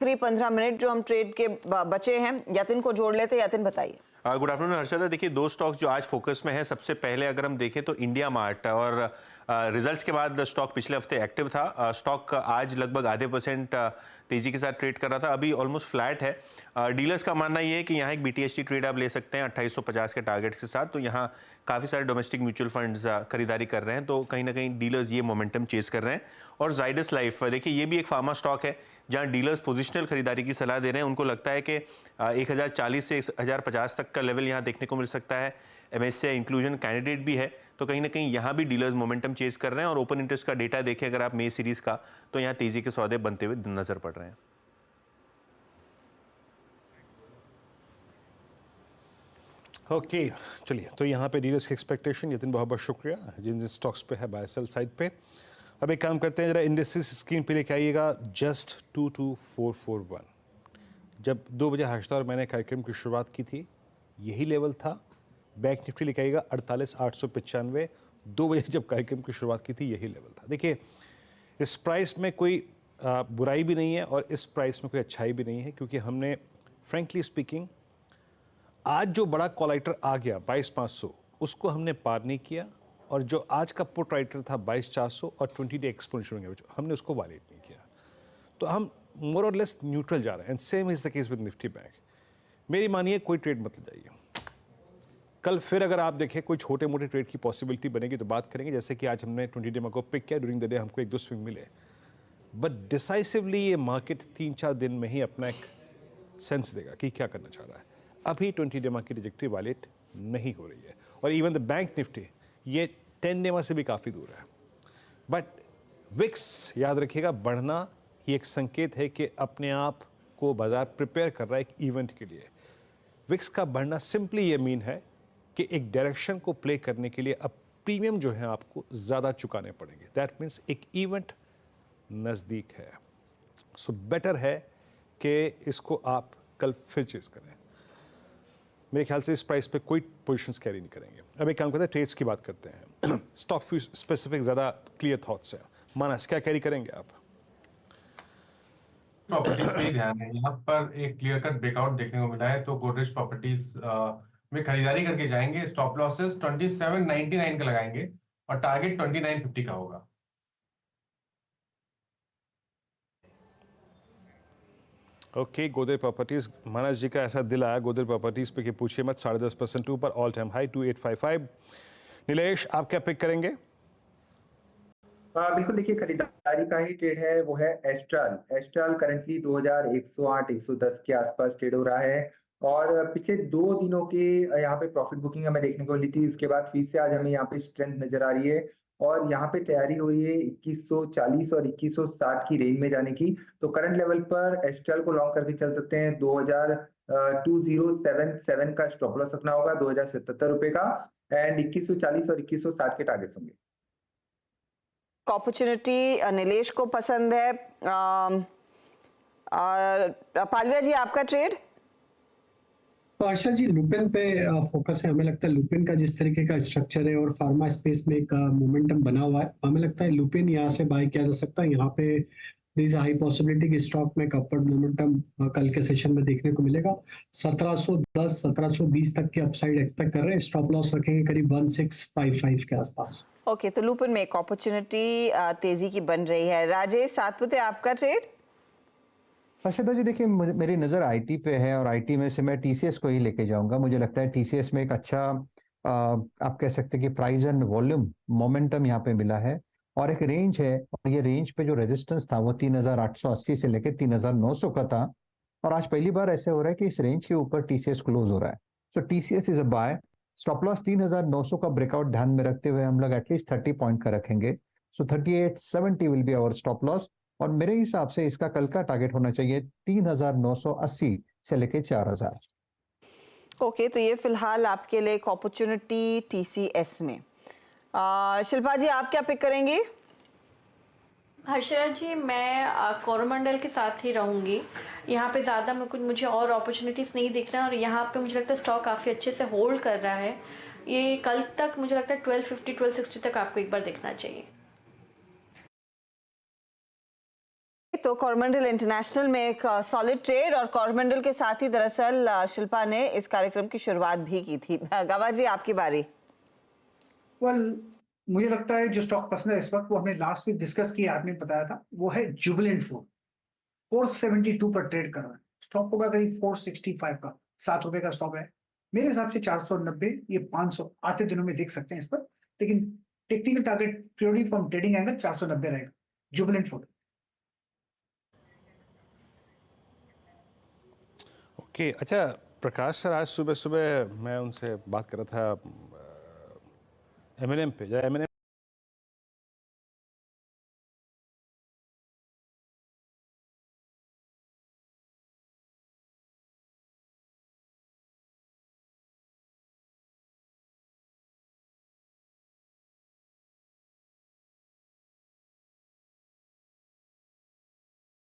आखिरी 15 मिनट जो हम ट्रेड के बचे हैं, यतिन को जोड़ लेते हैं। यतिन बताइए। Good afternoon Harshada. देखिए, दो स्टॉक्स जो आज फोकस में है, सबसे पहले अगर हम देखें तो इंडिया मार्ट, और रिजल्ट्स के बाद स्टॉक पिछले हफ्ते एक्टिव था। स्टॉक आज लगभग आधे % तेजी के साथ ट्रेड कर रहा था, अभी ऑलमोस्ट फ्लैट है। डीलर्स का मानना ये है कि यहाँ एक BTST ट्रेड आप ले सकते हैं 2850 के टारगेट के साथ। तो यहाँ काफ़ी सारे डोमेस्टिक म्यूचुअल फंड्स खरीदारी कर रहे हैं, तो कहीं ना कहीं डीलर्स ये मोमेंटम चेस कर रहे हैं। और जाइडस लाइफ, देखिए ये भी एक फार्मा स्टॉक है जहाँ डीलर्स पोजिशनल खरीदारी की सलाह दे रहे हैं। उनको लगता है कि 1040 से 1050 तक का लेवल यहाँ देखने को मिल सकता है। MSCI इंक्लूजन कैंडिडेट भी है, तो कहीं ना कहीं यहाँ भी डीलर्स मोमेंटम चेस कर रहे हैं। और ओपन इंटरेस्ट का डेटा देखें अगर आप मई सीरीज का, तो यहाँ तेजी के सौदे बनते हुए नजर पड़ रहे हैं। ओके चलिए, तो यहाँ पे डीलर्स की एक्सपेक्टेशन। यतिन बहुत बहुत शुक्रिया। जिन स्टॉक्स पे है बाय सेल साइड पे, अब एक काम करते हैं, जरा इंडेक्सेस स्क्रीन पे लेके आइएगा। जस्ट 22441, जब 2 बजे हर्षदा और मैंने कार्यक्रम की शुरुआत की थी, यही लेवल था। बैंक निफ्टी लेके आइएगा 48,895, 2 बजे जब कार्यक्रम की शुरुआत की थी, यही लेवल था। देखिए, इस प्राइस में कोई बुराई भी नहीं है और इस प्राइस में कोई अच्छाई भी नहीं है, क्योंकि हमने फ्रेंकली स्पीकिंग आज जो बड़ा कॉलाइटर आ गया 22,500, उसको हमने पार नहीं किया। और जो आज का पुट राइटर था 22,400 और 20 डे एक्सपोनेंशियल, हमने उसको वायलेट नहीं किया। तो हम मोर और लेस न्यूट्रल जा रहे हैं। And same is the case with Nifty bank. मेरी मानिए, कोई ट्रेड मत ले जाइए। कल फिर अगर आप देखें कोई छोटे मोटे ट्रेड की पॉसिबिलिटी बनेगी तो बात करेंगे, जैसे कि आज हमने 20 डे में को पिक किया। ड्यूरिंग द डे हमको 1-2 स्विंग मिले, बट डिसाइसिवली ये मार्केट 3-4 दिन में ही अपना एक सेंस देगा कि क्या करना चाह रहा है। अभी 20 डे की ट्रैजेक्टरी वायलेट नहीं हो रही है, और इवन द बैंक निफ्टी ये 10 डे से भी काफ़ी दूर है। बट विक्स याद रखिएगा, बढ़ना ही एक संकेत है कि अपने आप को बाजार प्रिपेयर कर रहा है एक इवेंट के लिए। विक्स का बढ़ना सिंपली ये मीन है कि एक डायरेक्शन को प्ले करने के लिए अब प्रीमियम जो है आपको ज़्यादा चुकाने पड़ेंगे। दैट मीन्स एक इवेंट नज़दीक है। सो बेटर है कि इसको आप कल फिर चेज करें। मेरे ख्याल से इस प्राइस पे कोई पोजीशंस कैरी नहीं करेंगे। अब एक काम करते हैं, ट्रेड्स की बात करते हैं। स्टॉक फ्यू स्पेसिफिक ज़्यादा क्लियर थॉट्स हैं। मानस, क्या कैरी करेंगे आप? प्रॉपर्टीज पे ही ध्यान है। यहाँ पर एक क्लियर कट ब्रेकआउट देखने को मिला है, तो गोदरेज प्रॉपर्टीज में खरीदारी करके जाएंगे। स्टॉप लॉसेस 2799 का लगाएंगे और टारगेट 2950 का होगा। ओके, गोदरेज प्रॉपर्टीज, मानस जी का ऐसा दिल आया गोदरेज प्रॉपर्टीज पे कि पूछिए मत। 10.5% ऊपर, ऑल टाइम हाई 2855। नीलेश, आप क्या पिक करेंगे? बिल्कुल, देखिए खरीदारी का ही ट्रेड है, वो है एस्ट्रल। एस्ट्रल करंटली 2108 110 के आसपास ट्रेड हो रहा है, और पिछले 2 दिनों के यहाँ पे प्रॉफिट बुकिंग हमें देखने को मिली थी। उसके बाद फिर से आज हमें यहाँ पे स्ट्रेंथ नजर आ रही है, और यहाँ पे तैयारी हो रही है 2140 और 2160 की रेंज में जाने की। तो करंट लेवल पर एस्ट्रल को लॉन्ग करके चल सकते हैं। 2077 का स्टॉप लॉस रखना होगा, 2077 रुपए का, एंड 2140 और 2160 के टारगेट्स होंगे। अपॉर्चुनिटी नीलेश को पसंद है। पालविया जी, आपका ट्रेड? आशा जी, लुपिन पे फोकस है। हमें लगता है लुपिन का जिस तरीके का स्ट्रक्चर है और फार्मा स्पेस में एक मोमेंटम बना हुआ है, हमें लगता है लुपिन यहाँ से बाय किया जा सकता है। यहाँ पे इज हाई पॉसिबिलिटी कि स्टॉक में अपवर्ड मोमेंटम कल के सेशन में देखने को मिलेगा। 1710 1720 तक की अपसाइड एक्सपेक्ट कर रहे हैं। स्टॉप लॉस रखेंगे करीब 1655 के आसपास। ओके, तो लुपिन में एक अपॉर्चुनिटी तेजी की बन रही है। राजेश सातपुते, आपका ट्रेड? हर्षदा जी, देखिए मेरी नज़र आईटी पे है, और आईटी में से मैं टीसीएस को ही लेके जाऊंगा। मुझे लगता है टीसीएस में एक अच्छा आप कह सकते हैं कि प्राइस एंड वॉल्यूम मोमेंटम यहाँ पे मिला है, और एक रेंज है, और ये रेंज पे जो रेजिस्टेंस था वो 3880 से लेके 3900 का था, और आज पहली बार ऐसे हो रहा है कि इस रेंज के ऊपर टीसीएस क्लोज हो रहा है। So TCS is a buy. Stop loss 3900 का ब्रेकआउट ध्यान में रखते हुए हम लोग एटलीस्ट 30 पॉइंट का रखेंगे। So 3870 will be our stop loss, और मेरे हिसाब से इसका कल का टारगेट होना चाहिए 3980 से लेके 4000। ओके, तो ये फिलहाल आपके लिए एक अपॉर्चुनिटी टीसीएस में। शिल्पा जी, आप क्या पिक करेंगे? हर्षदा जी, मैं कोरोमंडल के साथ ही रहूँगी। यहाँ पे ज़्यादा मुझे और अपॉर्चुनिटीज़ नहीं दिख रहा है, और यहाँ पे मुझे लगता है स्टॉक काफ़ी अच्छे से होल्ड कर रहा है। ये कल तक मुझे लगता है 1250 1260 तक आपको एक बार देखना चाहिए। तो तो कोरोमंडल इंटरनेशनल में एक सॉलिड ट्रेड और कोरोमंडल के साथ ही दरअसल शिल्पा ने इस कार्यक्रम की शुरुआत भी की थी। गवार जी, आपकी बारी। मुझे लगता है जो स्टॉक पसंद है इस वक्त, वो हमने लास्ट वीक डिस्कस किया, आपने बताया था, वो है जुबिलेंट फूड। 472 पर ट्रेड कर रहा है, स्टॉक होगा करीब 465 का, ₹7 का स्टॉक है। मेरे हिसाब से 490 ये 500 आते दिनों में देख सकते हैं इस पर, लेकिन technical target purely from trading angle 490 रहेगा जुबिलेंट फूड। ओके, अच्छा प्रकाश सर, आज सुबह सुबह मैं उनसे बात कर रहा था M&M पे।